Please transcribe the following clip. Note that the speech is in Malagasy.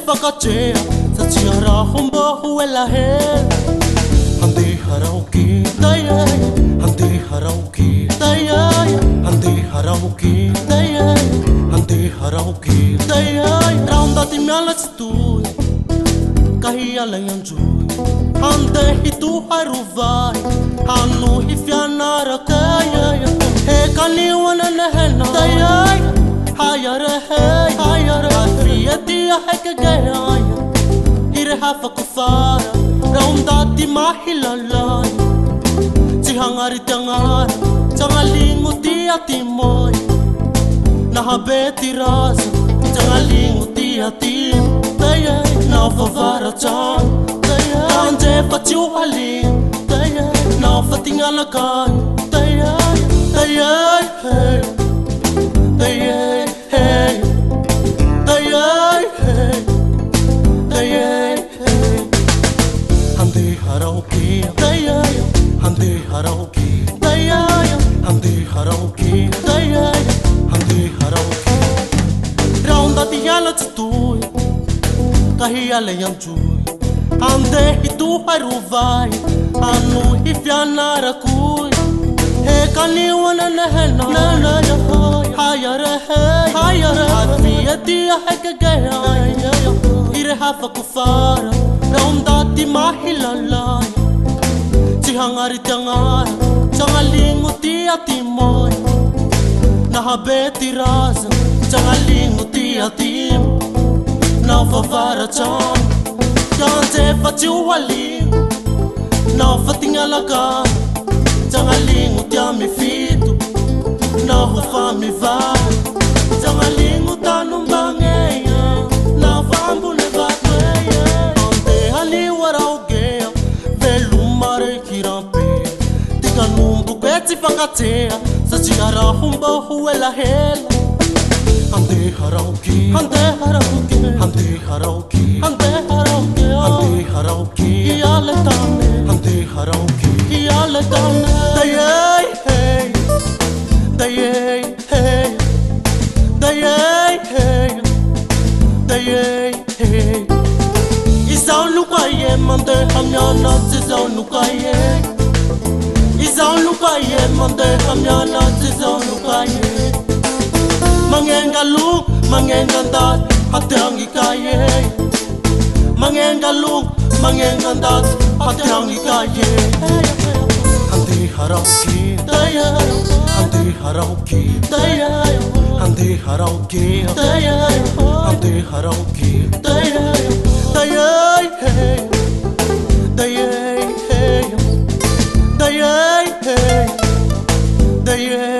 Fakachea sa tiara humba huela he hande harauki dayay hande harauki dayay hande harauki dayay hande harauki dayay raunda ti miala tu kahia layanju hande hitu haruvai hanu hifianara kayay he kaniwana nehena dayay hayare hey hayare dia heka gaya hire hafa kufara raunda ti mahilalay tihangari tangara tangalingo ti atimoy nahabeti rasa tangalingo ti atim daya na favara chan daya anje pachuali daya na fatingalakan daya daya hey daya hey Harauki, dayay, hande harauki, dayay, hande harauki, dayay, hande harauki. Raunda tiala tui, kahia leyanjui, hande hitu haruvai, anu hifianara kui. He kaniwana nehena, nana ya hayare hey, hayare. Advia dia heka gaya, ire hafa kufara. Raunda ti mahilalay tihangari tangara tangalingo ti atimoy nahabeti rasa tangalingo ti atim na favara chan kante fachuali na fatingalaga tangalingo ti amifito na hufami va tangalingo tanumbangeya na fambu ne vatweya Fakatea sa tiara humba huela hela hande harauki hande harauki hande harauki hande harauki hande harauki yale tane hande harauki yale tane dayay hey dayay hey dayay hey dayay hey isau lukaye mande hamyana zizau lukaye Izau lukaye mande hamyana zizau lukaye Mangenga luk, mangenga ndat, hateangi kaye Mangenga luk, mangenga ndat, hateangi kaye Hande harauki, dayay, hande harauki, dayay, hande harauki, dayay, hande harauki, dayay, dayay, hey, dayay, hey Dayay, hey, dayay